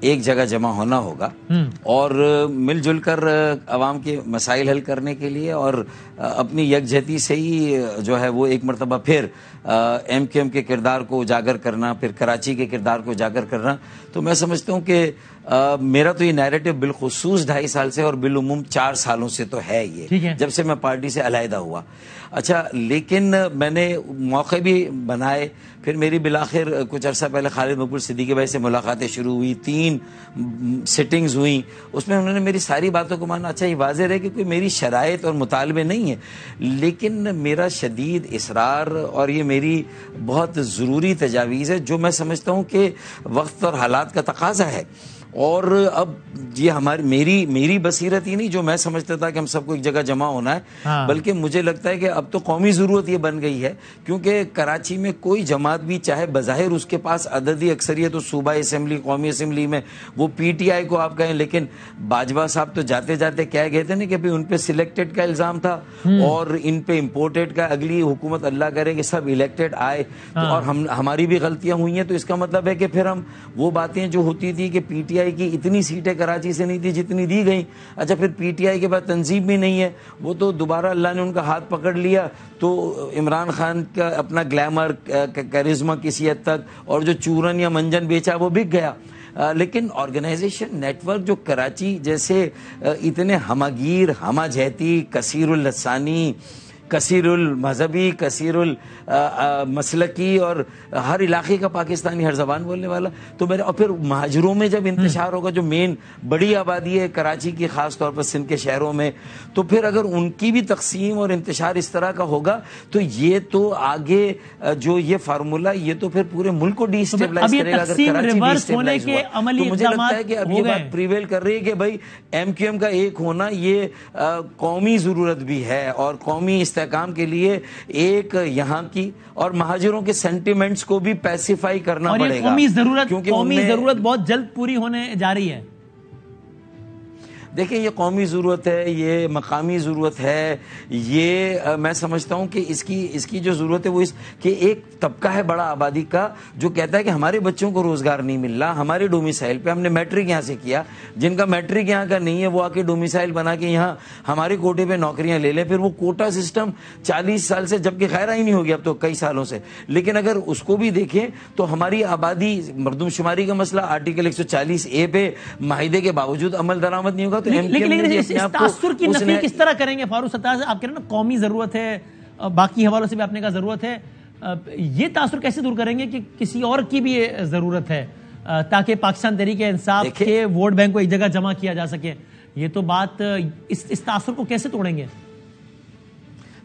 ایک جگہ جمع ہونا ہوگا اور مل جل کر عوام کے مسائل حل کرنے کے لیے اور اپنی یکجہتی سے ہی جو ہے وہ ایک مرتبہ پھر ایم کیو ایم کے کردار کو اجاگر کرنا، پھر کراچی کے کردار کو اجاگر کرنا. تو میں سمجھتا ہوں کہ میرا تو یہ نیریٹو بالخصوص 2.5 سال سے اور بالعموم 4 سالوں سے تو ہے یہ، جب سے میں پارٹی سے علیحدہ ہوا. اچھا، لیکن میں نے موقع بھی بنائے. پھر میری بالآخر کچھ عرصہ پہلے خالد مقبول صدیقی بھائی سے ملاقاتیں شروع ہوئی، 3 سٹنگز ہوئیں، اس میں انہوں نے میری ساری باتوں کو مانا. اچھا، یہ واضح رہے کہ کوئی میری شرائط اور مطالبے نہیں ہیں، لیکن میرا شدید اصرار اور یہ میری بہت ضروری تجاویز ہے جو میں سمجھتا ہوں کہ وقت اور حالات کا تقاضا ہے. اور اب یہ میری بصیرت ہی نہیں جو میں سمجھتا تھا کہ ہم سب کو ایک جگہ جمع ہونا ہے، بلکہ مجھے لگتا ہے کہ اب تو قومی ضرورت یہ بن گئی ہے، کیونکہ کراچی میں کوئی جماعت بھی چاہے بظاہر اس کے پاس عددی اکثریت تو صوبائی اسمبلی، قومی اسمبلی میں وہ پی ٹی آئی کو آپ کہیں، لیکن باجوہ صاحب تو جاتے جاتے کہہ گئے تھے نا کہ ان پہ سلیکٹڈ کا الزام تھا اور ان پہ امپورٹڈ کا. اگلی حکومت اللہ کرے کہ سب الیکٹڈ آئے اور ہماری بھی غلطیاں ہوئی ہیں، تو اس کا مطلب ہے کہ پھر ہم وہ باتیں جو ہوتی تھی کہ پی ٹی آئی کی اتنی سیٹیں کراچی سے نہیں تھی جتنی دی گئیں. اچھا، پھر پی ٹی آئی کے بعد تنظیم بھی نہیں ہے، وہ تو دوبارہ اللہ نے ان کا ہاتھ پکڑ لیا تو عمران خان کا اپنا گلیمر، کیرزما کسی حد تک اور جو چورن یا منجن بیچا وہ بک گیا. لیکن آرگنائزیشن نیٹ ورک جو کراچی جیسے اتنے ہمگیر، ہمہ جہتی، کثیر اللسانی، کثیر المذہبی، کثیر المسلکی اور ہر علاقے کا پاکستانی، ہر زبان بولنے والا، تو میرے اور پھر مہاجروں میں جب انتشار ہوگا جو مین بڑی آبادی ہے کراچی کی، خاص طور پر سندھ کے شہروں میں، تو پھر اگر ان کی بھی تقسیم اور انتشار اس طرح کا ہوگا تو یہ تو آگے جو یہ فارمولا یہ تو پھر پورے ملک کو ڈی اسٹیبلائز کرے گا. اگر کراچی ڈی اسٹیبلائز ہوا تو مجھے لگتا ہے کہ اب یہ بات پریویل کر رہی ہے کہ بھائی ایم کیو ایم کا ایک ہونا یہ قومی ضرورت بھی ہے اور قومی استحکام کے لیے ایک یہاں کی اور مہاجروں کے سینٹیمنٹس کو بھی پیسیفائی کرنا پڑے گا. قومی ضرورت بہت جلد پوری ہونے جا رہی ہے. دیکھیں، یہ قومی ضرورت ہے، یہ مقامی ضرورت ہے، یہ میں سمجھتا ہوں کہ اس کی جو ضرورت ہے وہ اس کہ ایک طبقہ ہے بڑا آبادی کا جو کہتا ہے کہ ہمارے بچوں کو روزگار نہیں مل رہا، ہمارے ڈومیسائل پہ، ہم نے میٹرک یہاں سے کیا، جن کا میٹرک یہاں کا نہیں ہے وہ آ کے ڈومیسائل بنا کے یہاں ہمارے کوٹے پہ نوکریاں لے لیں. پھر وہ کوٹا سسٹم 40 سال سے، جبکہ خیر ہی نہیں ہو گیا اب تو کئی سالوں سے، لیکن اگر اس کو بھی دیکھیں تو ہماری آبادی مردم شماری کا مسئلہ آرٹیکل 140A پہ معاہدے کے باوجود عمل درآمد نہیں ہوگا. لیکن اس تاثر کی نفی کس طرح کریں گے فاروق ستار سے؟ آپ کہہ رہے ہیں نا قومی ضرورت ہے، باقی حوالوں سے بھی آپ نے کہا ضرورت ہے، یہ تاثر کیسے دور کریں گے کہ کسی اور کی بھی ضرورت ہے تاکہ پاکستان تحریک انصاف کے ووٹ بینک کو ایک جگہ جمع کیا جا سکے؟ یہ تو بات اس تاثر کو کیسے توڑیں گے؟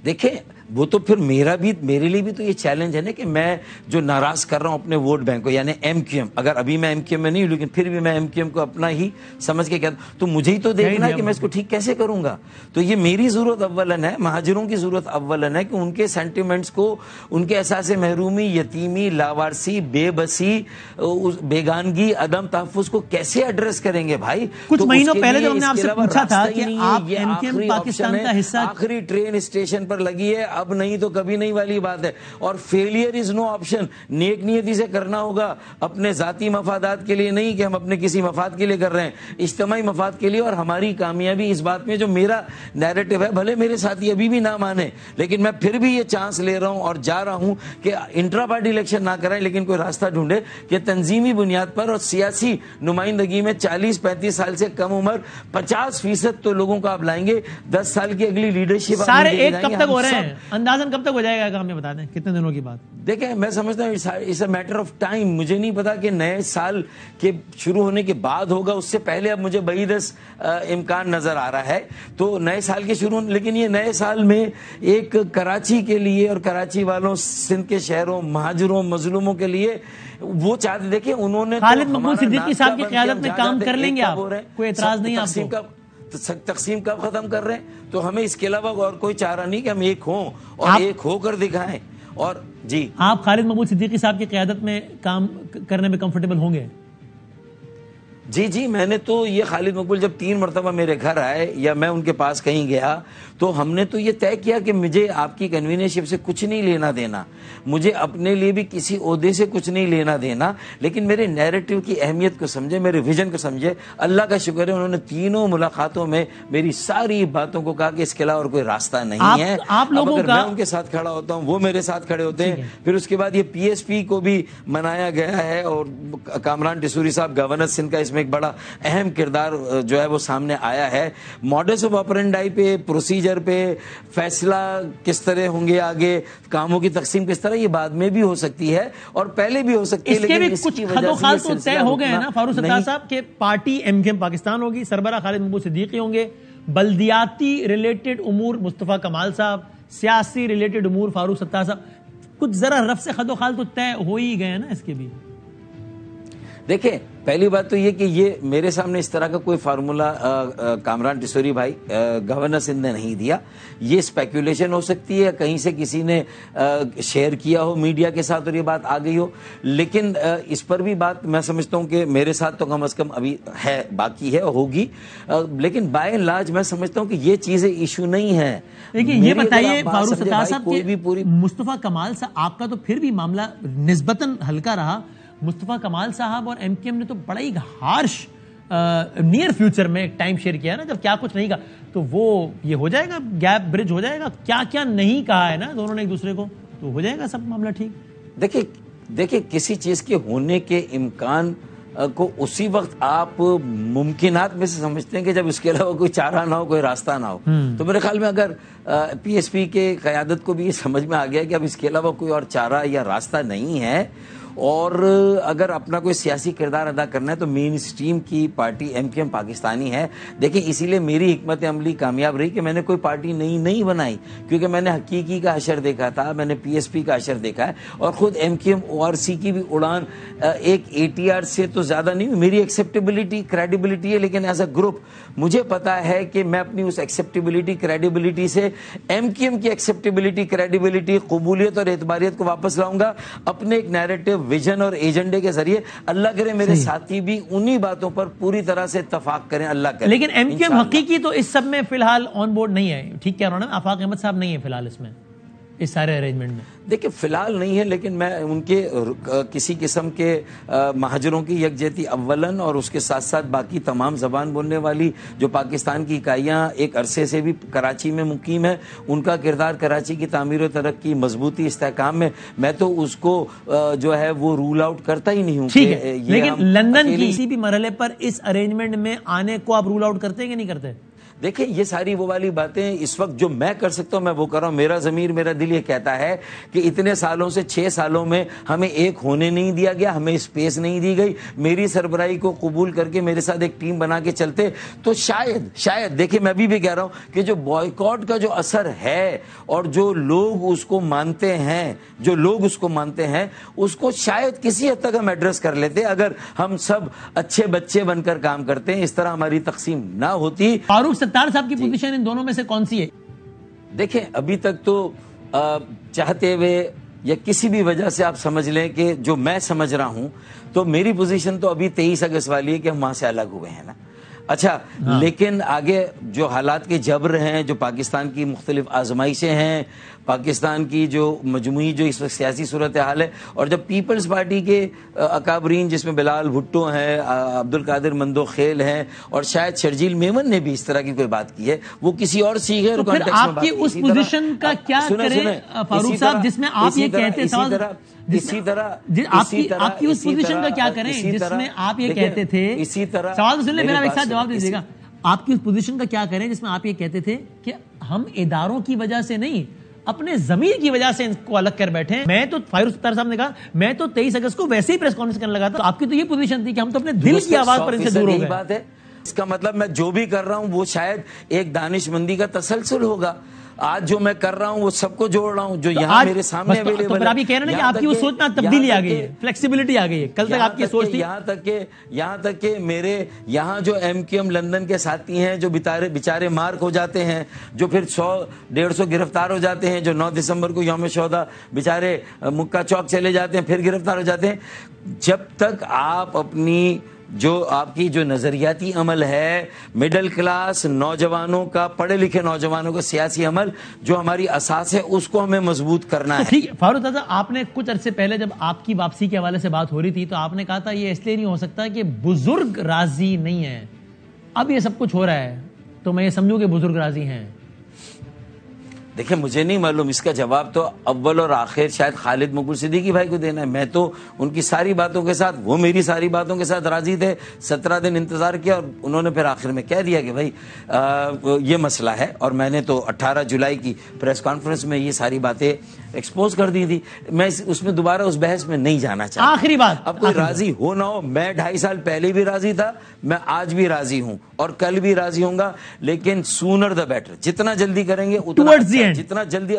دیکھیں، وہ تو پھر میرے لیے بھی تو یہ چیلنج ہے نا کہ میں جو ناراض کر رہا ہوں اپنے ووٹ بینک کو، یعنی ایم کیو ایم، اگر ابھی میں ایم کیو ایم میں نہیں ہوں لیکن پھر بھی میں ایم کیو ایم کو اپنا ہی سمجھ کے کہتا ہوں، تو مجھے ہی تو دیکھنا ہے کہ میں اس کو ٹھیک کیسے کروں گا. تو یہ میری ضرورت اولن ہے، مہاجروں کی ضرورت اولن ہے کہ ان کے سینٹیمنٹس کو، ان کے احساس محرومی، یتیمی، لاوارسی، بے بسی، بیگانگی، عدم تحفظ کو کیسے ایڈریس کریں گے بھائی؟ کچھ مہینوں پہلے جب ہم نے آپ سے پوچھا تھا کہ آپ ایم کیو ایم پاکستان کا حصہ، آخری ٹرین اسٹیشن پر لگی ہے، اب نہیں تو کبھی نہیں والی بات ہے. اور فیلئر از نو آپشن. نیک نیتی سے کرنا ہوگا، اپنے ذاتی مفادات کے لیے نہیں کہ ہم اپنے کسی مفاد کے لیے کر رہے ہیں، اجتماعی مفاد کے لیے. اور ہماری کامیابی اس بات میں جو میرا نیریٹو ہے، بھلے میرے ساتھی ابھی بھی نہ مانے لیکن میں پھر بھی یہ چانس لے رہا ہوں اور جا رہا ہوں کہ انٹرا پارٹی الیکشن نہ کرائیں لیکن کوئی راستہ ڈھونڈے کہ تنظیمی بنیاد پر اور سیاسی نمائندگی میں 40-35 سال سے کم عمر 50% تو لوگوں کو آپ لائیں گے. 10 سال کی اگلی لیڈرشپ سارے ایک کب تک ہو رہے ہیں؟ اندازاً کب تک ہو جائے گا؟ ہمیں بتا دیں کتنے دنوں کی بات؟ دیکھیں، میں سمجھتا ہوں it's a matter of time. مجھے نہیں پتا کہ نئے سال کے شروع ہونے کے بعد ہوگا، اس سے پہلے اب مجھے بعید امکان نظر آ رہا ہے. تو نئے سال کے شروع، لیکن یہ نئے سال میں ایک کراچی کے لیے اور کراچی والوں، سندھ کے شہروں، مہاجروں، مظلوموں کے لیے وہ چاہتے. دیکھیں، انہوں نے خالد مقبول صدیقی صاحب کی قیادت میں کام کر لیں گے آپ، کوئی اعتراض نہیں آپ کو؟ تقسیم کب ختم کر رہے ہیں؟ تو ہمیں اس کے علاوہ اور کوئی چارہ نہیں کہ ہم ایک ہوں اور ایک ہو کر دکھائیں. اور جی، آپ خالد مقبول صدیقی صاحب کی قیادت میں کام کرنے میں کمفرٹیبل ہوں گے؟ جی جی، میں نے تو یہ خالد مقبول جب 3 مرتبہ میرے گھر آئے یا میں ان کے پاس کہیں گیا تو ہم نے تو یہ طے کیا کہ مجھے آپ کی کنوینرشپ سے کچھ نہیں لینا دینا، مجھے اپنے لیے بھی کسی عہدے سے کچھ نہیں لینا دینا، لیکن میرے نیریٹو کی اہمیت کو سمجھے، میرے ویژن کو سمجھے۔ اللہ کا شکر ہے انہوں نے تینوں ملاقاتوں میں میری ساری باتوں کو کہا کہ اس کے علاوہ اور کوئی راستہ نہیں ہے۔ آپ لوگوں اگر کا میں ان کے ساتھ کھڑا ہوتا ہوں وہ میرے ساتھ کھڑے ہوتے ہیں۔ پھر اس کے بعد یہ پی ایس پی کو بھی منایا گیا ہے اور کامران ٹیسوری صاحب گورنر سندھ کا اس میں ایک بڑا اہم کردار جو ہے وہ سامنے آیا ہے۔ ماڈس آف آپرینڈائی پہ، پروسیجر پہ، فیصلہ کس طرح ہوں گے آگے، کاموں کی تقسیم کس طرح، یہ بعد میں بھی ہو سکتی ہے اور پہلے بھی ہو سکتی ہے، اس کے بھی کچھ خد و خال تو طے ہو گئے ہیں نا فاروق ستار صاحب کہ party M Q M Pakistan ہوگی، سربراہ خالد مقبول صدیقی ہوں گے، بلدیاتی ریلیٹڈ امور مصطفیٰ کمال صاحب، سیاسی ریلیٹڈ امور فاروق ستار صاحب، کچھ ذرا رف سے خد و خال تو طے ہو ہی گئے ہیں نا اس کے بھی۔ دیکھیں پہلی بات تو یہ کہ یہ میرے سامنے اس طرح کا کوئی فارمولا کامران ٹیسوری بھائی گورنر سندھ نے نہیں دیا، یہ اسپیکولیشن ہو سکتی ہے، کہیں سے کسی نے شیئر کیا ہو میڈیا کے ساتھ اور یہ بات آ گئی ہو، لیکن اس پر بھی بات میں سمجھتا ہوں کہ میرے ساتھ تو کم از کم ابھی ہے، باقی ہے، ہوگی، لیکن بائی اینڈ لارج میں سمجھتا ہوں کہ یہ چیزیں ایشو نہیں ہیں۔ دیکھیں یہ بتائیے فاروق ستار صاحب کہ مصطفیٰ کمال صاحب آپ کا تو پھر بھی معاملہ نسبتاً ہلکا رہا، مصطفیٰ کمال صاحب اور ایم کیو ایم نے تو بڑا ہی ہارش نیئر فیوچر میں ایک ٹائم شیئر کیا نا، جب کیا کچھ نہیں کہا تو وہ یہ ہو جائے گا، گیپ برج ہو جائے گا، کیا کیا نہیں کہا ہے نا دونوں نے ایک دوسرے کو، تو ہو جائے گا سب معاملہ ٹھیک۔ دیکھیں کسی چیز کے ہونے کے امکان کو اسی وقت آپ ممکنات میں سے سمجھتے ہیں کہ جب اس کے علاوہ کوئی چارہ نہ ہو، کوئی راستہ نہ ہو، تو میرے خیال میں اگر پی ایس پی کے قیادت کو بھی یہ سمجھ میں آ گیا کہ اب اس کے علاوہ کوئی اور چارہ یا راستہ نہیں ہے اور اگر اپنا کوئی سیاسی کردار ادا کرنا ہے تو مین اسٹریم کی party M Q M Pakistani ہے۔ دیکھیں اسی لیے میری حکمت عملی کامیاب رہی کہ میں نے کوئی پارٹی نئی نہیں بنائی، کیونکہ میں نے حقیقی کا حشر دیکھا تھا، میں نے پی ایس پی کا حشر دیکھا ہے اور خود M Q M O R C کی بھی اڑان ایک اے ٹی آر سے تو زیادہ نہیں ہوئی، میری ایکسیپٹیبلٹی کریڈیبلٹی ہے، لیکن ایز اے گروپ مجھے پتا ہے کہ میں اپنی اس ایکسیپٹیبلٹی کریڈیبلٹی سے ایم کیو ایم کی ایکسیپٹیبلٹی کریڈیبلٹی قبولیت اور اعتباریت کو واپس لاؤں گا اپنے ایک نیریٹو ویژن اور ایجنڈے کے ذریعے۔ اللہ کرے میرے ساتھی بھی انہی باتوں پر پوری طرح سے اتفاق کریں، اللہ کرے۔ لیکن ایم کیو ایم حقیقی تو اس سب میں فی الحال آن بورڈ نہیں ہے، ٹھیک کہہ رہا ہوں نا، آفاق احمد صاحب نہیں ہے فی الحال اس میں، اس سارے ارینجمنٹ میں؟ دیکھیں فی الحال نہیں ہے، لیکن میں ان کے کسی قسم کے مہاجروں کی یکجہتی اولاً اور اس کے ساتھ ساتھ باقی تمام زبان بولنے والی جو پاکستان کی اکائیاں ایک عرصے سے بھی کراچی میں مقیم ہیں، ان کا کردار کراچی کی تعمیر و ترقی، مضبوطی، استحکام میں تو اس کو جو ہے وہ رول آؤٹ کرتا ہی نہیں ہوں۔ ٹھیک ہے، لیکن لندن کی کسی بھی مرحلے پر اس ارینجمنٹ میں آنے کو آپ رول آؤٹ کرتے ہیں کہ نہیں کرتے؟ دیکھیں یہ ساری وہ والی باتیں اس وقت جو میں کر سکتا ہوں میں وہ کر رہا ہوں، میرا ضمیر میرا دل یہ کہتا ہے کہ اتنے سالوں سے 6 سالوں میں ہمیں ایک ہونے نہیں دیا گیا، ہمیں اسپیس نہیں دی گئی، میری سربراہی کو قبول کر کے میرے ساتھ ایک ٹیم بنا کے چلتے تو شاید دیکھیں میں ابھی بھی کہہ رہا ہوں کہ جو بائیکاٹ کا جو اثر ہے اور جو لوگ اس کو مانتے ہیں اس کو شاید کسی حد تک ہم ایڈریس کر لیتے اگر ہم سب اچھے بچے بن کر کام کرتے ہیں، اس طرح ہماری تقسیم نہ ہوتی۔ فاروق ستار صاحب کی پوزیشن ان دونوں میں سے کون سی ہے؟ دیکھیں ابھی تک تو چاہتے ہوئے یا کسی بھی وجہ سے آپ سمجھ لیں کہ جو میں سمجھ رہا ہوں تو میری پوزیشن تو ابھی 23 اگست والی ہے کہ ہم وہاں سے الگ ہوئے ہیں نا۔ اچھا لیکن آگے جو حالات کے جبر ہیں، جو پاکستان کی مختلف آزمائشیں ہیں، پاکستان کی جو مجموعی جو اس وقت سیاسی صورتحال ہے، اور جب پیپلز پارٹی کے اکابرین جس میں بلال بھٹو ہیں، عبدالقادر مندوخیل ہیں اور شاید شرجیل میمن نے بھی اس طرح کی کوئی بات کی ہے، وہ کسی اور سیغیر کانٹیکسٹ میں بات کی۔ آپ کی اس پوزیشن کا کیا کریں فاروق صاحب جس میں آپ یہ کہتے تھے، آپ کی اس پوزیشن کا کیا کریں جس میں آپ یہ کہتے تھے، سوال سن لیں میرا ایک ساتھ جواب دیجیے گا، آپ کی اس پوزیشن کا کیا کریں جس میں آپ یہ کہتے تھے کہ ہم اداروں کی وجہ سے نہیں اپنے ضمیر کی وجہ سے ان کو الگ کر بیٹھے ہیں؟ میں تو فاروق ستار صاحب نے کہا میں تو 23 اگست کو ویسے ہی پریس کانفرنس کرنے لگا تھا، آپ کی تو یہ پوزیشن تھی کہ ہم تو اپنے دل کی آواز پر ان سے دور ہو گئے۔ بات ہے اس کا مطلب میں جو بھی کر رہا ہوں وہ شاید ایک دانش مندی کا تسلسل ہوگا، آج جو میں کر رہا ہوں وہ سب کو جوڑ رہا ہوں جو یہاں میرے سامنے اویلیبل ہے۔ آپ یہ کہہ رہے ہیں کہ آپ کی اس سوچ میں تبدیلی آ گئی ہے، فلیکسیبلٹی آ گئی ہے، کل تک آپ کی سوچ تھی۔ یہاں تک کہ میرے یہاں جو ایم کیو ایم لندن کے ساتھی ہیں جو بیچارے مارک ہو جاتے ہیں، جو پھر 100-150 گرفتار ہو جاتے ہیں، جو 9 دسمبر کو یوم شہداء بیچارے مکہ چوک چلے جاتے ہیں پھر گرفتار ہو جاتے ہیں، جب تک آپ اپنی جو آپ کی جو نظریاتی عمل ہے، مڈل کلاس نوجوانوں کا، پڑھے لکھے نوجوانوں کا سیاسی عمل جو ہماری اساس ہے، اس کو ہمیں مضبوط کرنا ہے. ٹھیک ہے فاروق صاحب، آپ نے کچھ عرصے پہلے جب آپ کی واپسی کے حوالے سے بات ہو رہی تھی تو آپ نے کہا تھا یہ اس لیے نہیں ہو سکتا کہ بزرگ راضی نہیں ہیں. اب یہ سب کچھ ہو رہا ہے تو میں یہ سمجھوں کہ بزرگ راضی ہیں. دیکھیں مجھے نہیں معلوم، اس کا جواب تو اول اور آخر شاید خالد مقبول صدیقی بھائی کو دینا ہے. میں تو ان کی ساری باتوں کے ساتھ، وہ میری ساری باتوں کے ساتھ راضی تھے. 17 دن انتظار کیا اور انہوں نے پھر آخر میں کہہ دیا کہ بھائی یہ مسئلہ ہے. اور میں نے تو 18 جولائی کی پریس کانفرنس میں یہ ساری باتیں ایکسپوز کر دی تھی. میں اس میں دوبارہ اس بحث میں نہیں جانا چاہتا. آخری بات، اب کوئی راضی ہو نہ ہو، میں 2.5 سال پہلے بھی راضی تھا، میں آج بھی راضی ہوں اور کل بھی راضی ہوں گا. لیکن سونر دا بیٹر، جتنا جلدی کریں گے اتنا اچھا. جتنا جلدی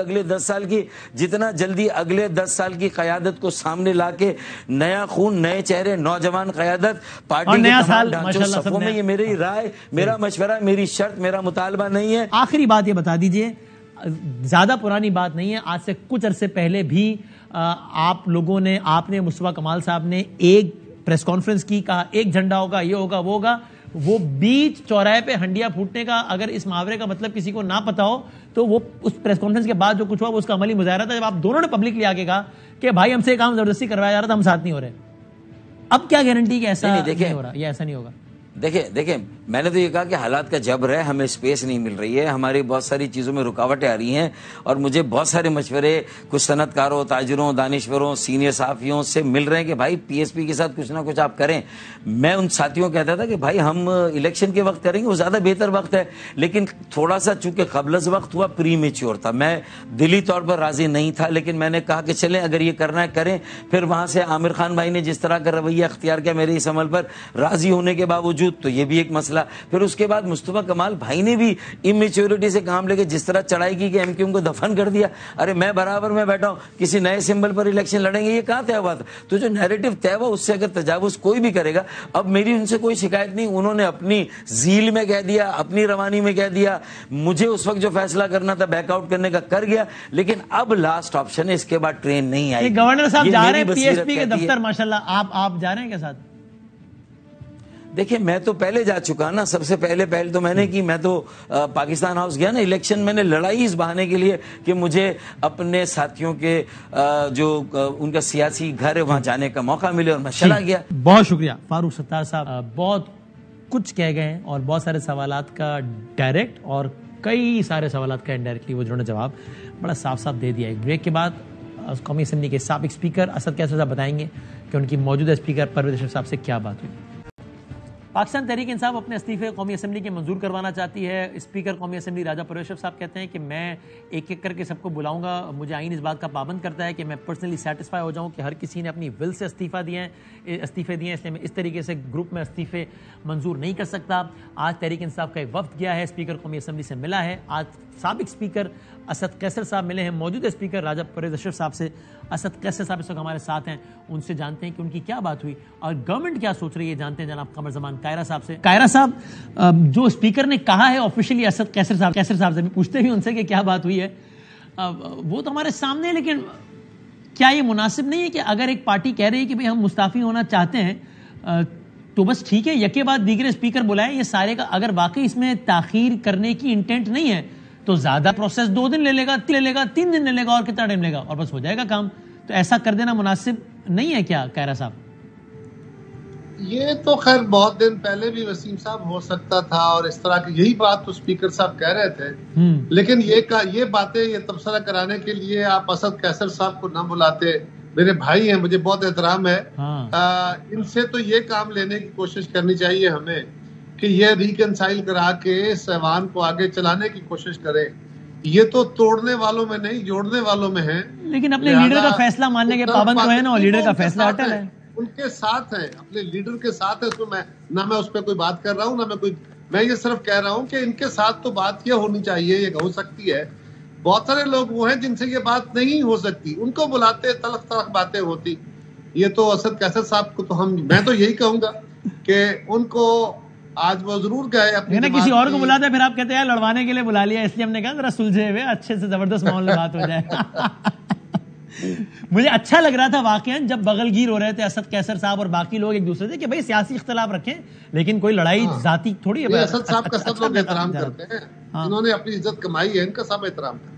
اگلے 10 سال کی قیادت کو سامنے لا کے نیا خون، نئے چہرے، نوجوان قیادت، پارٹی کے تمام ڈھانچوں صفوں میں، یہ میری رائے، میرا مشورہ، میری شرط، میرا مطالبہ نہیں ہے. آخری بات یہ بتا دیجئے، زیادہ پرانی بات نہیں ہے، آج سے کچھ عرصے پہلے بھی آپ لوگوں نے، آپ نے، مصطفیٰ کمال صاحب نے ایک پریس کانفرنس کی، کہا ایک جھنڈا ہوگا، یہ ہوگا، وہ ہوگا. وہ بیچ چوراہے پہ ہنڈیا پھوٹنے کا اگر اس محاورے کا مطلب کسی کو نہ پتا ہو تو وہ اس پریس کانفرنس کے بعد جو کچھ ہوا وہ اس کا عملی مظاہرہ تھا، جب آپ دونوں نے پبلکلی آ کے کہا کہ بھائی ہم سے یہ کام زبردستی کروایا جا رہا تھا، ہم ساتھ نہیں ہو رہے. اب کیا گارنٹی کہ ایسا نہیں ہو رہا یا ایسا نہیں ہوگا؟ دیکھیں میں نے تو یہ کہا کہ حالات کا جبر ہے، ہمیں سپیس نہیں مل رہی ہے، ہماری بہت ساری چیزوں میں رکاوٹیں آ رہی ہیں. اور مجھے بہت سارے مشورے کچھ صنعت کاروں، تاجروں، دانشوروں، سینئر صحافیوں سے مل رہے ہیں کہ بھائی پی ایس پی کے ساتھ کچھ نہ کچھ آپ کریں. میں ان ساتھیوں کو کہتا تھا کہ بھائی ہم الیکشن کے وقت کریں گے، وہ زیادہ بہتر وقت ہے. لیکن تھوڑا سا چونکہ قبل از وقت ہوا، پری میچور تھا، میں دلی طور پر راضی نہیں تھا. لیکن میں نے کہا کہ چلیں اگر یہ کرنا ہے کریں. پھر وہاں سے عامر خان بھائی نے جس طرح کا رویہ اختیار کیا میرے اس عمل پر، راضی ہونے کے باوجود، تو یہ بھی ایک مسئلہ. پھر اس کے بعد مصطفیٰ کمال بھائی نے بھی امیچورٹی سے کام لے کے جس طرح چڑھائی کی کہ ایم کیو ایم کو دفن کر دیا. ارے میں برابر میں بیٹھا ہوں، کسی نئے سمبل پر الیکشن لڑیں گے، یہ کہاں طے ہوا تھا؟ تو جو نیریٹو طے ہوا اس سے اگر تجاوز کوئی بھی کرے گا، اب میری ان سے کوئی شکایت نہیں. انہوں نے اپنی زیل میں کہہ دیا، اپنی روانی میں کہہ دیا. مجھے اس وقت جو فیصلہ کرنا تھا بیک آؤٹ کرنے کا کر گیا. لیکن اب لاسٹ آپشن ہے، اس کے بعد ٹرین نہیں آئی. گورنر صاحب جا رہے ہیں پی ایس پی کے دفتر، ماشاءاللہ آپ جا رہے ہیں کے ساتھ؟ دیکھیں میں تو پہلے جا چکا نا، سب سے پہلے تو میں نے کی، میں تو پاکستان ہاؤس گیا نا. الیکشن میں نے لڑائی اس بہانے کے لیے کہ مجھے اپنے ساتھیوں کے جو ان کا سیاسی گھر ہے وہاں جانے کا موقع ملے اور میں چلا گیا. بہت شکریہ فاروق ستار صاحب، بہت کچھ کہہ گئے ہیں اور بہت سارے سوالات کا ڈائریکٹ اور کئی سارے سوالات کا انڈائریکٹلی وہ جنہوں نے جواب بڑا صاف صاف دے دیا ہے. بریک کے بعد قومی اسمبلی کے سابق اسپیکر اسد قیصر صاحب بتائیں گے کہ ان کی موجودہ اسپیکر پرویز اشرف صاحب سے کیا بات ہوئی. پاکستان تحریک انصاف اپنے استعفے قومی اسمبلی کے منظور کروانا چاہتی ہے. اسپیکر قومی اسمبلی راجہ پرویز اشرف صاحب کہتے ہیں کہ میں ایک ایک کر کے سب کو بلاؤں گا. مجھے آئین اس بات کا پابند کرتا ہے کہ میں پرسنلی سیٹسفائی ہو جاؤں کہ ہر کسی نے اپنی ول سے استعفے دیے ہیں، اس لیے میں اس طریقے سے گروپ میں استعفے منظور نہیں کر سکتا. آج تحریک انصاف کا ایک وفد گیا ہے، اسپیکر قومی اسمبلی سے ملا ہے. آج سابق اسپیکر اسد قیصر صاحب ملے ہیں موجودہ اسپیکر راجہ پرویز اشرف صاحب سے. اسد قیصر صاحب اس وقت ہمارے ساتھ ہیں، ان سے جانتے ہیں کہ ان کی کیا بات ہوئی اور گورنمنٹ کیا سوچ رہی ہے. جانتے ہیں جناب قمر زمان قائرہ صاحب سے. قائرہ صاحب، جو اسپیکر نے کہا ہے آفیشلی اسد قیصر صاحب سے بھی پوچھتے ہیں ان سے کہ کیا بات ہوئی ہے. وہ تو ہمارے سامنے ہے، لیکن کیا یہ مناسب نہیں ہے کہ اگر ایک پارٹی کہہ رہی ہے کہ بھئی ہم مستعفی ہونا چاہتے ہیں تو بس ٹھیک ہے، یکے بعد دیگر اسپیکر بلائیں. یہ سارے کا اگر واقعی اس میں تاخیر کرنے کی انٹینٹ نہیں ہے تو زیادہ پروسیس 2 دن لے گا 3 دن لے گا اور کتنا ٹائم لے گا اور بس ہو جائے گا کام. تو ایسا کر دینا مناسب نہیں ہے کیا قائرہ صاحب؟ یہ تو خیر بہت دن پہلے بھی وسیم صاحب ہو سکتا تھا اور اس طرح کی یہی بات تو اسپیکر صاحب کہہ رہے تھے. لیکن یہ باتیں یہ تبصرہ کرانے کے لیے آپ اسد قیصر صاحب کو نہ بلاتے. میرے بھائی ہیں، مجھے بہت احترام ہے. ان سے تو یہ کام لینے کی کوشش کرنی چاہیے ہمیں کہ یہ ریکنسائل کرا کے اس ایوان کو آگے چلانے کی کوشش کرے. یہ تو توڑنے والوں میں نہیں، جوڑنے والوں میں ہیں. لیکن اپنے لیڈر کا فیصلہ ماننے کے پابند تو ہے نا، اور لیڈر کا فیصلہ اٹل ہے. ان کے ساتھ ہیں، اپنے لیڈر کے ساتھ ہے. اس میں نہ اس پہ کوئی بات کر رہا ہوں، نہ میں یہ صرف کہہ رہا ہوں کہ ان کے ساتھ تو بات یہ ہونی چاہیے، یہ ہو سکتی ہے. بہت سارے لوگ وہ ہیں جن سے یہ بات نہیں ہو سکتی، ان کو بلاتے تلخ تلخ باتیں ہوتی. یہ تو اسد قیصر صاحب کو تو میں تو یہی کہوں گا کہ ان کو آج وہ ضرور گئے اپنے کسی اور کو بلاتے، پھر آپ کہتے ہیں لڑوانے کے لیے بلا لیا، اس لیے ہم نے کہا ذرا سلجھے ہوئے اچھے سے زبردست ماحول میں بات ہو جائے. مجھے اچھا لگ رہا تھا واقعاً جب بغل گیر ہو رہے تھے اسد قیصر صاحب اور باقی لوگ ایک دوسرے سے کہ بھائی سیاسی اختلاف رکھیں لیکن کوئی لڑائی ذاتی تھوڑی ہے. اسد صاحب کا سب لوگ احترام کرتے ہیں, انہوں نے اپنی عزت کمائی ہے, ان کا سب احترام کرتے ہیں.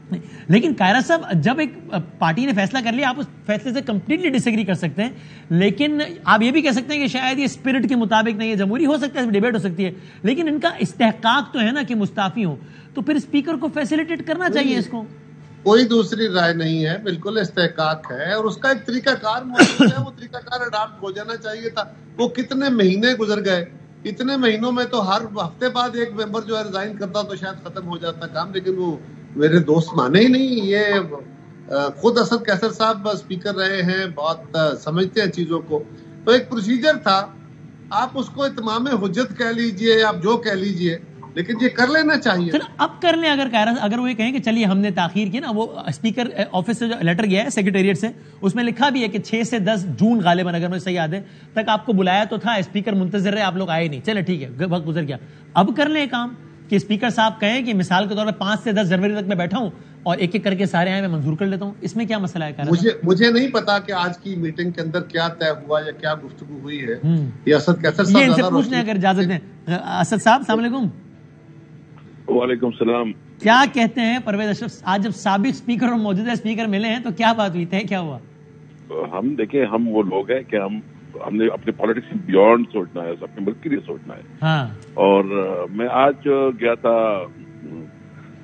لیکن کائرہ صاحب جب ایک پارٹی نے فیصلہ کر لیا آپ اس فیصلے سے کمپلیٹلی ڈس ایگری کر سکتے ہیں, لیکن آپ یہ بھی کہہ سکتے ہیں کہ شاید یہ اسپرٹ کے مطابق نہیں ہے, جمہوری ہو سکتا ہے, اس میں ڈیبیٹ ہو سکتی ہے, لیکن ان کا استحقاق تو ہے نا کہ مستعفی ہوں, تو پھر اسپیکر کو فیسیلیٹیٹ کرنا چاہیے اس کو. کوئی دوسری رائے نہیں ہے, بالکل استحقاق ہے اور اس کا ایک طریقہ کار موجود ہے, وہ طریقہ کار اڈاپٹ ہو جانا چاہیے تھا. وہ کتنے مہینے گزر گئے, اتنے مہینوں میں تو ہر ہفتے بعد ایک ممبر جو ہے ریزائن کرتا تو شاید ختم ہو جاتا کام, لیکن وہ میرے دوست مانے ہی نہیں. یہ خود اسد قیصر صاحب اسپیکر رہے ہیں, بہت سمجھتے ہیں چیزوں کو, تو ایک پروسیجر تھا, آپ اس کو اتمام حجت کہہ لیجئے, آپ جو کہہ لیجئے, لیکن یہ کر لینا چاہیے. چلو اب کر لیں, اگر وہ یہ کہیں کہ چلیے ہم نے تاخیر کی نا, وہ اسپیکر آفس سے جو لیٹر گیا ہے سیکریٹریٹ سے, اس میں لکھا بھی ہے کہ 6 سے 10 جون غالباً اگر مجھے صحیح یاد ہے تک آپ کو بلایا تو تھا, اسپیکر منتظر رہے, آپ لوگ آئے نہیں, چلے ٹھیک ہے وقت گزر گیا. اب کر لیں کام کہ اسپیکر صاحب کہیں کہ مثال کے طور پہ 5 سے 10 جنوری تک میں بیٹھا ہوں اور ایک ایک کر کے سارے آئے میں منظور کر لیتا ہوں, اس میں کیا مسئلہ ہے؟ مجھے نہیں پتا کہ آج کی میٹنگ کے اندر کیا طے ہوا یا کیا گفتگو ہوئی ہے. یہ اسد قیصر صاحب ان سے پوچھنے اگر اجازت دیں. اسد صاحب السلام علیکم. وعلیکم السلام. کیا کہتے ہیں پرویز اشرف, آج جب سابق اسپیکر اور موجودہ اسپیکر ملے ہیں تو کیا بات ہوئی, طے کیا ہوا؟ ہم دیکھیں, ہم وہ لوگ ہیں کہ ہم نے اپنے پالیٹکس سے بیونڈ سوچنا ہے, اپنے ملک کے لیے سوچنا ہے. ہاں. اور میں آج گیا تھا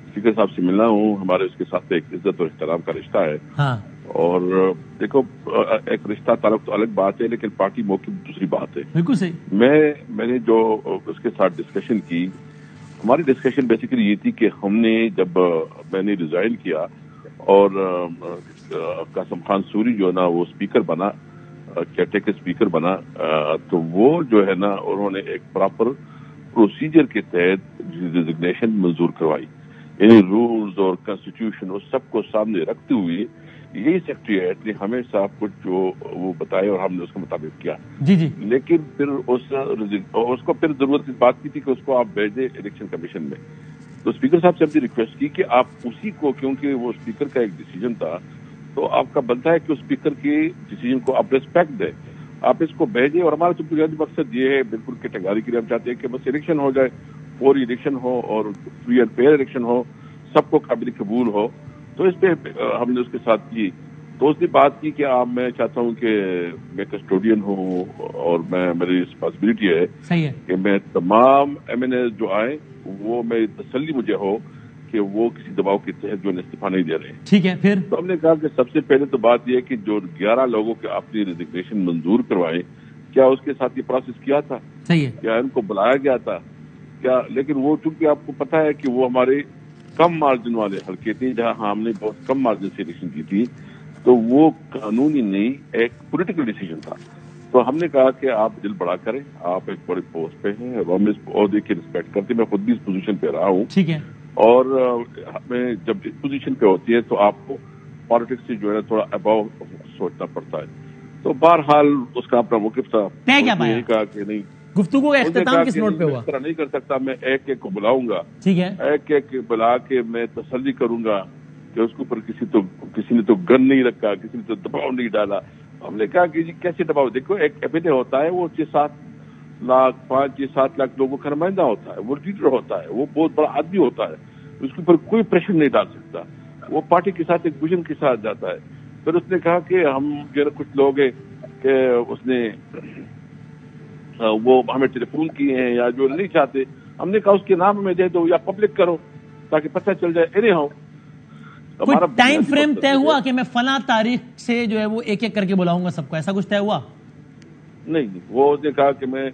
اسپیکر صاحب سے ملنا ہوں, ہمارے اس کے ساتھ ایک عزت اور احترام کا رشتہ ہے. ہاں. اور دیکھو ایک رشتہ تعلق تو الگ بات ہے, لیکن پارٹی موقع دوسری بات ہے. بالکل صحیح. میں نے جو اس کے ساتھ ڈسکشن کی, ہماری ڈسکشن بیسیکلی یہ تھی کہ ہم نے جب میں نے ریزائن کیا اور قاسم خان سوری جو ہے نا وہ اسپیکر بنا, کیئر ٹیکر اسپیکر بنا, تو وہ جو ہے نا انہوں نے ایک پراپر پروسیجر کے تحت ریزگنیشن منظور کروائی, یعنی رولز اور کانسٹیٹیوشن اور سب کو سامنے رکھتے ہوئے یہی سیکریٹریٹ نے ہمیں سب کچھ جو وہ بتائے اور ہم نے اس کے مطابق کیا. جی جی. لیکن پھر اس کو پھر ضرورت اس بات کی تھی کہ اس کو آپ بھیجیں الیکشن کمیشن میں, تو اسپیکر صاحب سے ہم نے ریکویسٹ کی کہ آپ اسی کو, کیونکہ وہ اسپیکر کا ایک ڈیسیجن تھا, تو آپ کا بنتا ہے کہ اسپیکر کے ڈیسیجن کو آپ ریسپیکٹ دیں, آپ اس کو بھیجیں. اور ہمارا تو بنیادی مقصد یہ ہے بالکل کیٹیگوریکلی ہم چاہتے ہیں کہ بس الیکشن ہو جائے, فوری الیکشن ہو اور فری اینڈ فیئر الیکشن ہو, سب کو قابل قبول ہو. تو اس پہ ہم نے اس کے ساتھ کی, تو اس نے بات کی کہ میں چاہتا ہوں کہ میں کسٹوڈین ہوں اور میری رسپانسبلٹی ہے کہ میں تمام ایم این اے جو آئے وہ میں تسلی مجھے ہو کہ وہ کسی دباؤ کے تحت جو استعفیٰ نہیں دے رہے ہیں. ٹھیک ہے. پھر تو ہم نے کہا کہ سب سے پہلے تو بات یہ ہے کہ جو 11 لوگوں کے آپ نے ریزگنیشن منظور کروائے, کیا اس کے ساتھ یہ پروسیس کیا تھا؟ صحیح ہے. کیا ان کو بلایا گیا تھا کیا؟ لیکن وہ چونکہ آپ کو پتا ہے کہ وہ ہمارے کم مارجن والے حلقے تھے جہاں ہم نے بہت کم مارجن سے الیکشن کی تھی, تو وہ قانونی نہیں ایک پولیٹیکل ڈیسیجن تھا. تو ہم نے کہا کہ آپ دل بڑا کریں, آپ ایک بڑے پوسٹ پہ ہیں, ہم اس عہدے کی رسپیکٹ کرتے ہیں, میں خود بھی اس پوزیشن پہ رہا ہوں. ٹھیک ہے. اور ہمیں جب اس پوزیشن پہ ہوتی ہے تو آپ کو پالیٹکس سے جو ہے تھوڑا اباؤ سوچنا پڑتا ہے. تو بہرحال اس کا اپنا موقف تھا, یہی کہا کہ نہیں, گفتگو کا اختتام کس نوٹ پہ ہوا؟ اس طرح نہیں کر سکتا, میں ایک ایک کو بلاؤں گا. ٹھیک ہے. ایک ایک بلا کے میں تسلی کروں گا کہ اس کے اوپر کسی نے تو گن نہیں رکھا, کسی نے تو دباؤ نہیں ڈالا. ہم نے کہا کہ جی کیسے دباؤ, دیکھو ایک ایم این اے ہوتا ہے, وہ 5-7 لاکھ لوگوں کا نمائندہ ہوتا ہے, وہ لیڈر ہوتا ہے, وہ بہت بڑا آدمی ہوتا ہے, اس کے اوپر کوئی پریشر نہیں ڈال سکتا, وہ پارٹی کے ساتھ ایک ویژن کے ساتھ جاتا ہے. پھر اس نے کہا کہ ہم جو کچھ لوگ ہیں کہ اس نے وہ ہمیں ٹیلی فون کیے ہیں یا جو نہیں چاہتے, ہم نے کہا اس کے نام ہمیں دے دو یا پبلک کرو تاکہ پتہ چل جائے. ارے ہوں کوئی ٹائم فریم طے ہوا کہ میں فلاں تاریخ سے جو ہے وہ ایک ایک کر کے بلاؤں گا سب کو, ایسا کچھ طے ہوا؟ نہیں, وہ اس نے کہا کہ میں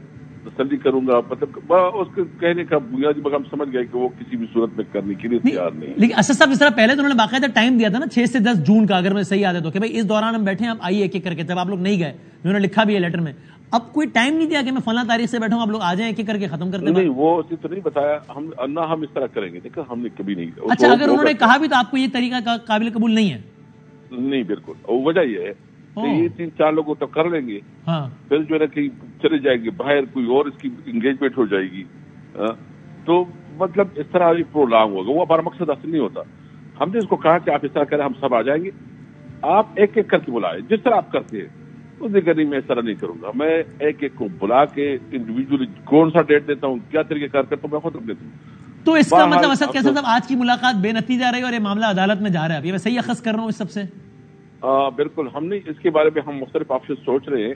تسلی کروں گا, مطلب اس کے کہنے کا بنیادی مقام سمجھ گیا کہ وہ کسی بھی صورت میں کرنے کے لیے تیار نہیں. لیکن اسد صاحب اس طرح پہلے تو انہوں نے باقاعدہ ٹائم دیا تھا نا 6 سے 10 جون کا, اگر مجھے صحیح یاد ہے تو, کہ بھائی اس دوران ہم بیٹھے ہیں, آپ آئیے ایک ایک کر کے. جب آپ لوگ نہیں گئے, انہوں نے لکھا بھی ہے لیٹر میں, اب کوئی ٹائم نہیں دیا کہ میں فلاں تاریخ سے بیٹھا ہوں, آپ لوگ آ جائیں ایک ایک کر کے ختم کرتے ہیں. نہیں, وہ اسی تو نہیں بتایا, ہم اس طرح کریں گے. دیکھو ہم نے کبھی نہیں. اچھا, اگر انہوں نے کہا بھی تو آپ کو یہ طریقہ قابل قبول نہیں ہے؟ نہیں, بالکل. وجہ یہ ہے کہ یہ 3-4 لوگوں تو کر لیں گے, پھر جو ہے کہ چلے جائیں گے باہر, کوئی اور اس کی انگیجمنٹ ہو جائے گی, تو مطلب اس طرح پرولانگ ہوگا. وہ ہمارا مقصد اصل نہیں ہوتا. ہم نے اس کو کہا کہ آپ اس طرح کریں, ہم سب آ جائیں گے, آپ ایک ایک کر کے بلائیں جس طرح آپ کرتے ہیں. اس ذکر نہیں، میں اس طرح نہیں کروں گا. میں ایک ایک کو بلا کے انڈیویجلی کون سا ڈیٹ دیتا ہوں، کیا طریقہ کار کرتا ہوں، میں خود رکھ دیتا ہوں. تو اس کا مطلب اسد قیصر صاحب آج کی ملاقات بے نتیجہ رہی اور یہ معاملہ عدالت میں جا رہا ہے. یہ میں صحیح اخذ کر رہا ہوں اس سب سے؟ بالکل. ہم نے اس کے بارے میں ہم مختلف آپشن سوچ رہے ہیں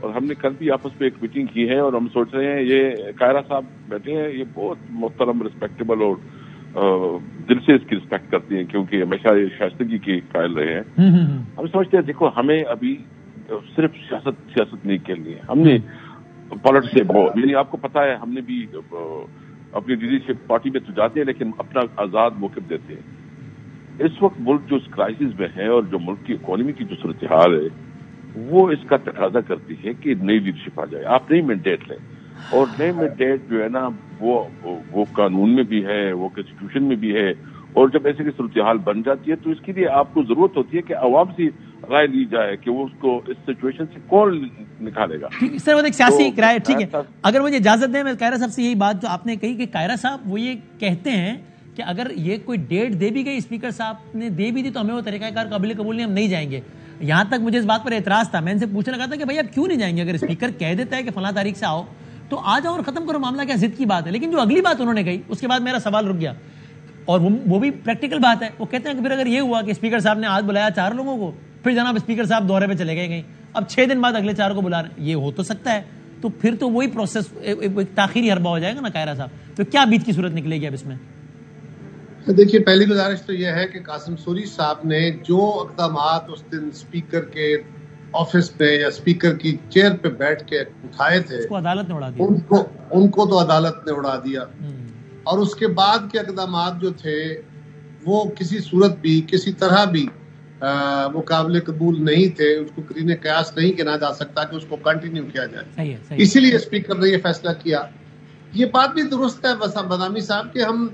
اور ہم نے کل بھی آپس میں ایک میٹنگ کی ہے اور ہم سوچ رہے ہیں. یہ قاہرہ صاحب بیٹھے ہیں، یہ بہت محترم رسپیکٹیبل اور دل سے اس کی رسپیکٹ کرتی ہیں کیونکہ ہمیشہ یہ شائستگی کے قائل رہے ہیں. ہم سمجھتے ہیں دیکھو ہمیں ابھی صرف سیاست نہیں کھیلنی ہے. ہم نے پالیٹکس سے بہت، یعنی آپ کو پتا ہے ہم نے بھی اپنی لیڈرشپ پارٹی میں تو جاتے ہیں لیکن اپنا آزاد موقف دیتے ہیں. اس وقت ملک جو اس کرائسس میں ہے اور جو ملک کی اکانومی کی جو صورتحال ہے وہ اس کا تقاضا کرتی ہے کہ نئی لیڈرشپ آ جائے. آپ نئی مینڈیٹ لیں اور نئی مینڈیٹ جو ہے نا وہ قانون میں بھی ہے، وہ کانسٹیٹیوشن میں بھی ہے. اور جب ایسے کی صورتحال بن جاتی ہے تو اس کے لیے آپ کو ضرورت ہوتی ہے کہ عوام سے رائے لی جائے کہ وہ اس کو اس سچویشن سے کون نکالے گا. سر وہ ایک سیاسی رائے، ٹھیک ہے. اگر مجھے اجازت دیں میں قاہرہ صاحب سے یہی بات جو آپ نے کہی کہ قاہرہ صاحب وہ یہ کہتے ہیں کہ اگر یہ کوئی ڈیٹ دے بھی گئی، اسپیکر صاحب نے دے بھی دی، تو ہمیں وہ طریقہ کار قابل قبول نہیں، ہم نہیں جائیں گے. یہاں تک مجھے اس بات پر اعتراض تھا. میں ان سے پوچھنے لگا تھا کہ بھائی آپ کیوں نہیں جائیں گے؟ اگر اسپیکر کہہ دیتا ہے کہ فلاں تاریخ سے آؤ تو آ جاؤ اور ختم کرو معاملہ، کیا ضد کی بات ہے. لیکن جو اگلی بات انہوں نے کہی اس کے بعد میرا سوال رک گیا اور وہ بھی پریکٹیکل بات ہے. وہ کہتے ہیں کہ پھر اگر یہ ہوا کہ اسپیکر صاحب نے آج بلایا 4 لوگوں کو، پھر جناب اسپیکر صاحب دورے پہ چلے گئے کہیں، اب 6 دن بعد اگلے 4 کو بلا رہے ہیں، یہ ہو تو سکتا ہے. تو پھر تو وہی پروسیس تاخیری حربہ ہو جائے گا نا قاہرہ صاحب. تو کیا بیچ کی صورت نکلے گی اب اس میں؟ دیکھیے پہلی گزارش تو یہ ہے کہ قاسم سوری صاحب نے جو اقدامات اس دن اسپیکر کے آفس پہ یا اسپیکر کی چیئر پہ بیٹھ کے اٹھائے تھے اس کو عدالت نے اڑا دیا. ان کو تو عدالت نے اڑا دیا. اور اس کے بعد کے اقدامات جو تھے وہ کسی صورت بھی کسی طرح بھی وہ قابل قبول نہیں تھے. اس کو قرین قیاس نہیں گنا جا سکتا کہ اس کو کنٹینیو کیا جائے. اسی لیے اسپیکر نے یہ فیصلہ کیا. یہ بات بھی درست ہے بدامی صاحب کہ ہم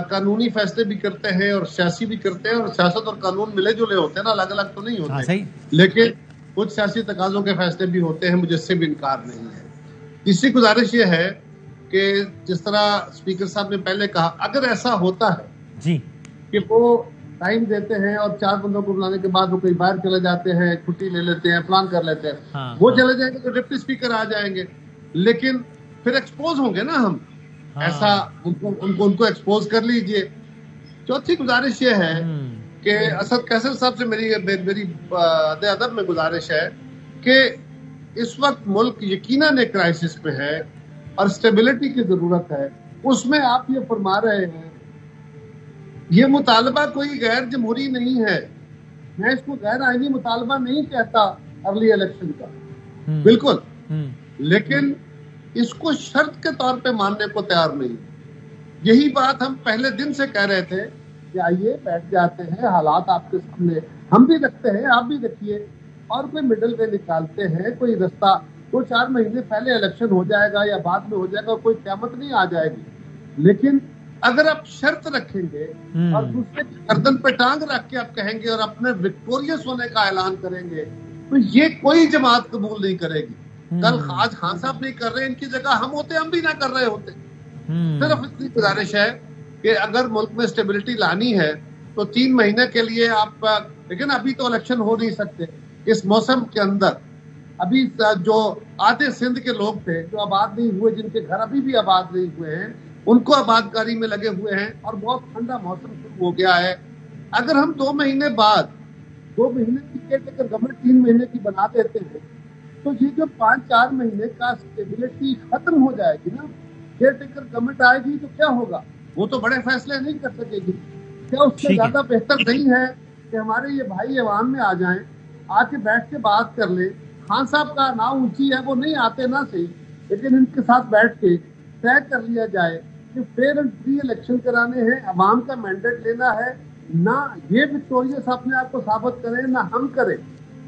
قانونی فیصلے بھی کرتے ہیں اور سیاسی بھی کرتے ہیں، اور سیاست اور قانون ملے جلے ہوتے ہیں نا، الگ الگ تو نہیں ہوتے. لیکن کچھ سیاسی تقاضوں کے فیصلے بھی ہوتے ہیں، مجھے اس سے بھی انکار نہیں ہے. تیسری گزارش یہ ہے کہ جس طرح اسپیکر صاحب نے پہلے کہا، اگر ایسا ہوتا ہے جی کہ وہ ٹائم دیتے ہیں اور 4 بندوں کو بلانے کے بعد وہ کہیں باہر چلے جاتے ہیں، چھٹی لے لیتے ہیں، پلان کر لیتے ہیں، وہ چلے جائیں گے تو ڈپٹی اسپیکر آ جائیں گے. لیکن پھر ایکسپوز ہوں گے نا ہم، ایسا ان کو ایکسپوز کر لیجئے. چوتھی گزارش یہ ہے کہ اسد قیصر صاحب سے میری ادب میں گزارش ہے کہ اس وقت ملک یقیناً ایک کرائسس میں ہے اور اسٹیبلٹی کی ضرورت ہے. اس میں آپ یہ فرما رہے ہیں، یہ مطالبہ کوئی غیر جمہوری نہیں ہے. میں اس کو غیر آئینی مطالبہ نہیں کہتا ارلی الیکشن کا، بالکل، لیکن اس کو شرط کے طور پہ ماننے کو تیار نہیں. یہی بات ہم پہلے دن سے کہہ رہے تھے کہ آئیے بیٹھ جاتے ہیں، حالات آپ کے سامنے ہم بھی رکھتے ہیں، آپ بھی رکھیے، اور کوئی مڈل وے نکالتے ہیں، کوئی رستہ. 2-4 مہینے پہلے الیکشن ہو جائے گا یا بعد میں ہو جائے گا، کوئی قیامت نہیں آ جائے گی. لیکن اگر آپ شرط رکھیں گے اور دوسرے کی گردن پہ ٹانگ رکھ کے آپ کہیں گے اور اپنے وکٹوریس ہونے کا اعلان کریں گے تو یہ کوئی جماعت قبول نہیں کرے گی. کل آج خان صاحب نہیں کر رہے، ان کی جگہ ہم ہوتے ہم بھی نہ کر رہے ہوتے. صرف اتنی گزارش ہے کہ اگر ملک میں اسٹیبلٹی لانی ہے تو 3 مہینے کے لیے آپ، لیکن ابھی تو الیکشن ہو نہیں سکتے اس موسم کے اندر. ابھی جو آدھے سندھ کے لوگ تھے جو آباد نہیں ہوئے، جن کے گھر ابھی بھی آباد نہیں ہوئے ہیں، ان کو آباد کاری میں لگے ہوئے ہیں اور بہت ٹھنڈا موسم شروع ہو گیا ہے. اگر ہم 2 مہینے بعد 2 مہینے کی کیئر ٹیکر گورنمنٹ 3 مہینے کی بنا دیتے ہیں تو یہ جو 5-4 مہینے کا اسٹیبلٹی ختم ہو جائے گی نا. کیئر ٹیکر گورنمنٹ آئے گی تو کیا ہوگا؟ وہ تو بڑے فیصلے نہیں کر سکے گی. کیا اس سے زیادہ بہتر نہیں ہے کہ ہمارے یہ بھائی عوام میں آ جائیں، آ کے بیٹھ کے بات کر لیں. خان صاحب کا نہ اونچی ہے، وہ نہیں آتے نہ صحیح، لیکن ان کے ساتھ بیٹھ کے طے کر لیا جائے کہ فیئر اینڈ فری الیکشن کرانے ہیں، عوام کا مینڈیٹ لینا ہے. نہ یہ وکٹوریس اپنے آپ کو ثابت کریں نہ ہم کریں،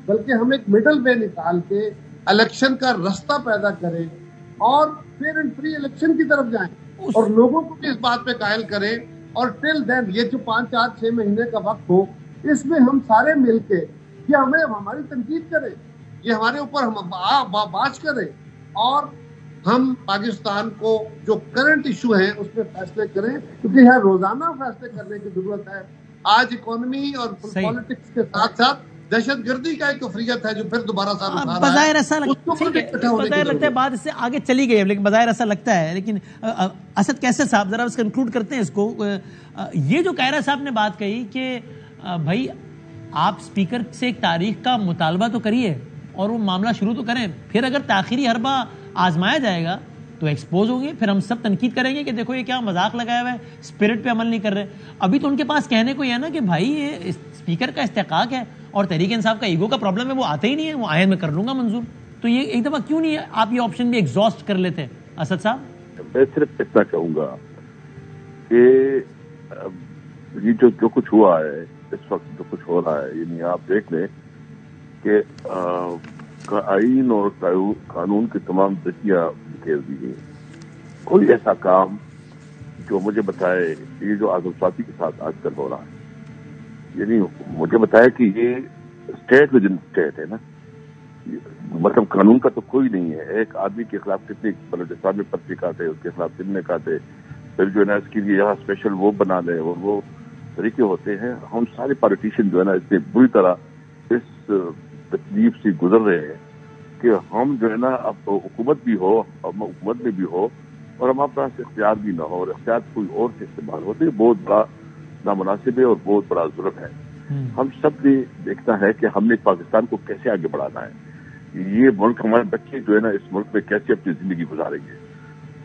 بلکہ ہم ایک مڈل وے نکال کے الیکشن کا رستہ پیدا کریں اور فیئر اینڈ فری الیکشن کی طرف جائیں اور لوگوں کو بھی اس بات پہ قائل کریں. اور ٹل دین یہ جو 5-4-6 مہینے کا وقت ہو، اس میں ہم سارے مل کے یہ ہماری تنقید کریں، یہ ہمارے اوپر ہم باز کریں اور ہم پاکستان کو جو کرنٹ ایشو ہیں اس میں فیصلے کریں، کیونکہ یہاں روزانہ فیصلے کرنے کی ضرورت ہے. آج اکانومی اور پالیٹکس کے ساتھ ساتھ دہشت گردی کا ایک کفریت ہے جو پھر دوبارہ سر اٹھا رہا ہے. بظاہر ایسا لگتا ہے بات اس سے آگے چلی گئی ہے، لیکن بظاہر ایسا لگتا ہے. لیکن اسد کیسر صاحب ذرا اس کنکلوڈ کرتے ہیں اس کو. یہ جو قاہرہ صاحب نے بات کہی کہ بھائی آپ اسپیکر سے ایک تاریخ کا مطالبہ تو کریے اور وہ معاملہ شروع تو کریں، پھر اگر تاخیری حربہ آزمایا جائے گا تو ایکسپوز ہوں گے، پھر ہم سب تنقید کریں گے کہ دیکھو یہ کیا مذاق لگایا ہوا ہے، اسپرٹ پہ عمل نہیں کر رہے. ابھی تو ان کے پاس کہنے کو یہ ہے نا کہ بھائی یہ اسپیکر کا استحقاق ہے اور تحریک انصاف کا ایگو کا پرابلم ہے، وہ آتے ہی نہیں ہے، وہ آئے میں کر لوں گا منظور. تو یہ ایک دفعہ کیوں نہیں آپ یہ آپشن بھی ایگزاسٹ کر لیتے اسد صاحب؟ میں صرف اتنا کہوں گا کہ یہ جو کچھ ہوا ہے اس وقت، جو کچھ ہو رہا ہے، یعنی آپ دیکھ لیں کہ آئین اور قانون کی تمام ذریعہ گھیر دی گئی. کوئی ایسا کام جو مجھے بتائے یہ جو آزم ساتھی کے ساتھ آج کل ہو رہا ہے، یعنی مجھے بتایا کہ یہ اسٹیٹ ود ان اسٹیٹ ہے نا، مطلب قانون کا تو کوئی نہیں ہے. ایک آدمی کے خلاف کتنی بلوچستان میں پرچے کاٹے، اس کے خلاف سندھ میں کاٹے، پھر جو ہے نا اس کے لیے یہاں اسپیشل وہ بنا لے، اور وہ طریقے ہوتے ہیں. ہم سارے پالیٹیشین جو ہے نا اتنے بری طرح اس تکلیف سے گزر رہے ہیں کہ ہم جو ہے نا اب حکومت بھی ہو، ہم حکومت میں بھی ہو اور ہمارے پاس اختیار بھی نہ ہو اور اختیار کوئی اور سے استعمال ہوتے، بہت بڑا نامناسب ہے اور بہت بڑا ظلم ہے. ہم سب نے دیکھنا ہے کہ ہم نے پاکستان کو کیسے آگے بڑھانا ہے. یہ ملک، ہمارے بچے جو ہے نا اس ملک میں کیسے اپنی زندگی گزاریں گے.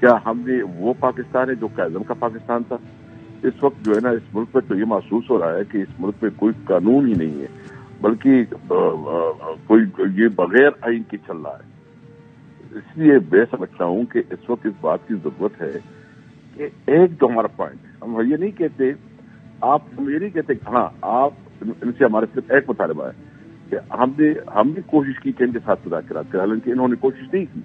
کیا ہم نے وہ پاکستان ہے جو قائد کا پاکستان تھا؟ اس وقت جو ہے نا اس ملک میں تو یہ محسوس ہو رہا ہے کہ اس ملک میں کوئی قانون ہی نہیں ہے، بلکہ کوئی یہ بغیر آئین کے چل رہا ہے. اس لیے میں سمجھتا ہوں کہ اس وقت اس بات کی ضرورت ہے کہ ایک جو ہمارا پوائنٹ ہے، ہم یہ نہیں کہتے، ہم یہ نہیں کہتے کہ ہاں آپ ان سے ہمارا صرف ایک مطالبہ ہے کہ ہم نے کوشش کی کہ ان کے ساتھ مذاکرات کریں، حالانکہ انہوں نے کوشش نہیں کی.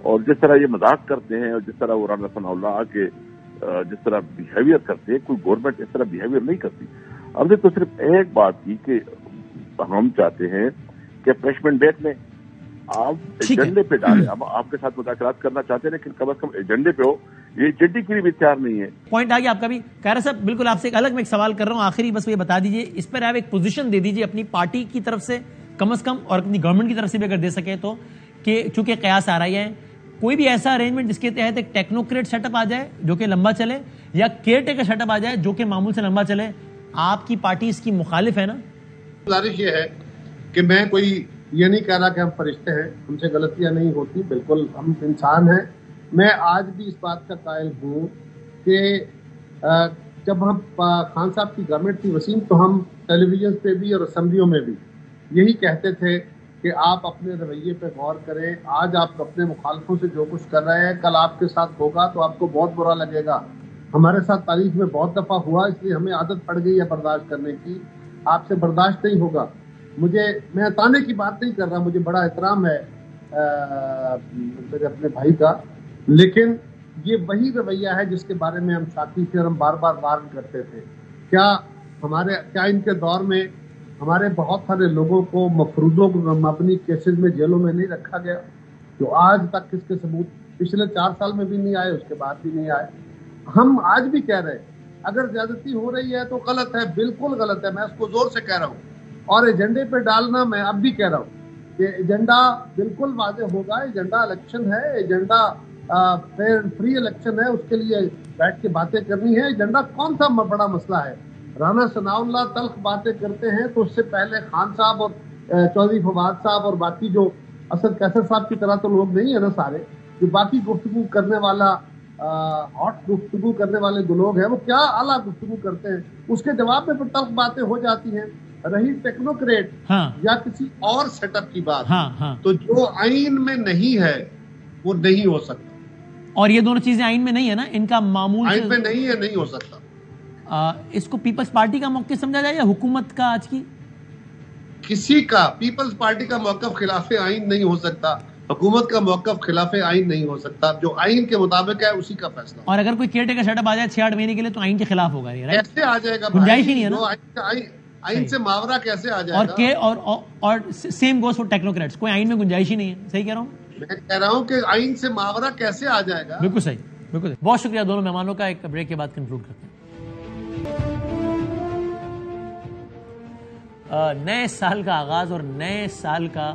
اور جس طرح یہ مذاق کرتے ہیں اور جس طرح وہ رانا ثناء اللہ کے جس طرح بیہیویئر کرتے ہیں، کوئی گورنمنٹ اس طرح بیہیویئر نہیں کرتی. ہم نے تو صرف ایک بات کی کہ ہم چاہتے ہیں کہ فریشمین بیت میں آپ ایجنڈے پہ ڈالیں. ہم آپ کے ساتھ مذاکرات کرنا چاہتے ہیں لیکن کم از کم ایجنڈے پہ ہو. یہ ایجنڈے کے لیے بھی تیار نہیں ہے. پوائنٹ آ گیا آپ کا بھی. قاہرہ صاحب بالکل آپ سے ایک الگ میں ایک سوال کر رہا ہوں آخری، بس یہ بتا دیجئے اس پر آپ ایک پوزیشن دے دیجئے اپنی پارٹی کی طرف سے کم از کم اور اپنی گورنمنٹ کی طرف سے بھی اگر دے سکے تو، کہ چونکہ قیاس آ رہی ہے کوئی بھی ایسا ارینجمنٹ جس کے تحت ایک ٹیکنوکریٹ سیٹ اپ آ جائے جو کہ لمبا چلے، یا کیئر ٹیکر سیٹ اپ آ جائے جو کہ معمول سے لمبا چلے. آپ کی پارٹی اس کی مخالف ہے نا؟ گزارش یہ ہے کہ میں کوئی یہ نہیں کہہ رہا کہ ہم فرشتے ہیں، ہم سے غلطیاں نہیں ہوتی، بالکل ہم انسان ہیں. میں آج بھی اس بات کا قائل ہوں کہ جب ہم خان صاحب کی گورنمنٹ تھی وسیم، تو ہم ٹیلی ویژن پہ بھی اور اسمبلیوں میں بھی یہی کہتے تھے کہ آپ اپنے رویے پہ غور کریں. آج آپ اپنے مخالفوں سے جو کچھ کر رہے ہیں کل آپ کے ساتھ ہوگا تو آپ کو بہت برا لگے گا. ہمارے ساتھ تاریخ میں بہت دفعہ ہوا، اس لیے ہمیں عادت پڑ گئی ہے برداشت کرنے کی. آپ سے برداشت نہیں ہوگا. میں تانے کی بات نہیں کر رہا، مجھے بڑا احترام ہے میرے اپنے بھائی کا، لیکن یہ وہی رویہ ہے جس کے بارے میں ہم ساتھی تھے اور ہم بار بار وارن کرتے تھے. کیا ان کے دور میں ہمارے بہت سارے لوگوں کو مفروضوں کو مبنی کیسز میں جیلوں میں نہیں رکھا گیا، جو آج تک اس کے ثبوت پچھلے 4 سال میں بھی نہیں آئے، اس کے بعد بھی نہیں آئے. ہم آج بھی کہہ رہے ہیں اگر زیادتی ہو رہی ہے تو غلط ہے، بالکل غلط ہے. میں اس کو زور سے کہہ رہا ہوں. اور ایجنڈے پہ ڈالنا میں اب بھی کہہ رہا ہوں کہ ایجنڈا بالکل واضح ہوگا. ایجنڈا الیکشن ہے، ایجنڈا فیئر فری الیکشن ہے، اس کے لیے بیٹھ کے باتیں کرنی ہے. ایجنڈا کون سا بڑا مسئلہ ہے؟ رانا ثناء اللہ تلخ باتیں کرتے ہیں تو اس سے پہلے خان صاحب اور چودھری فواد صاحب اور باقی جو اسد کیسر صاحب کی طرح تو لوگ نہیں ہیں نا سارے، جو باقی گفتگو کرنے والا ہاٹ گفتگو کرنے والے جو لوگ ہیں وہ کیا اعلیٰ گفتگو کرتے ہیں. اس کے جواب میں تلخ باتیں ہو جاتی ہیں. رہی ٹیکنوکریٹ یا کسی اور سیٹ اپ کی بات، تو جو آئین میں نہیں ہے وہ نہیں ہو سکتا. اور یہ دونوں چیزیں آئین میں نہیں ہے نا، ان کا معمول آئین میں نہیں ہے، نہیں ہو سکتا. اس کو پیپلز پارٹی کا موقف سمجھا جائے یا حکومت کا آج کی؟ کسی کا پیپلز پارٹی کا موقف خلاف آئین نہیں ہو سکتا، حکومت کا موقف خلاف آئین نہیں ہو سکتا. جو آئین کے مطابق ہے اسی کا فیصلہ. اور اگر کوئی کیئر ٹیکر سیٹ اپ آ جائے 6-8 مہینے کے لیے تو آئین کے خلاف ہوگا. کیسے آ جائے گا؟ گنجائش ہی نہیں ہے نا. آئین سے ماورا کیسے آ جائے گا؟ اور سیم گوز فار ٹیکنوکریٹس. کوئی آئین میں گنجائش ہی نہیں ہے. صحیح کہہ رہا ہوں؟ میں کہہ رہا ہوں کہ آئین سے ماورا کیسے آ جائے گا. بالکل صحیح، بالکل صحیح. بہت شکریہ دونوں مہمانوں کا. ایک بریک کے بعد کنکلوڈ کرتے ہیں. نئے سال کا آغاز اور نئے سال کا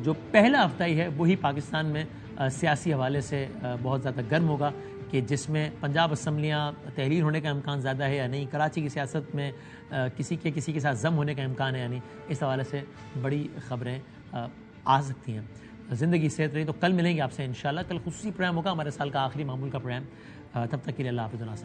جو پہلا ہفتہ ہی ہے وہی پاکستان میں سیاسی حوالے سے بہت زیادہ گرم ہوگا کہ جس میں پنجاب اسمبلیاں تحریر ہونے کا امکان زیادہ ہے یا نہیں، کراچی کی سیاست میں کسی کے ساتھ ضم ہونے کا امکان ہے یا نہیں، اس حوالے سے بڑی خبریں آ سکتی ہیں۔ زندگی صحت رہی تو کل ملیں گے آپ سے انشاءاللہ۔ کل خصوصی پروگرام ہوگا، ہمارے سال کا آخری معمول کا پروگرام۔ تب تک کے لیے اللہ حافظ۔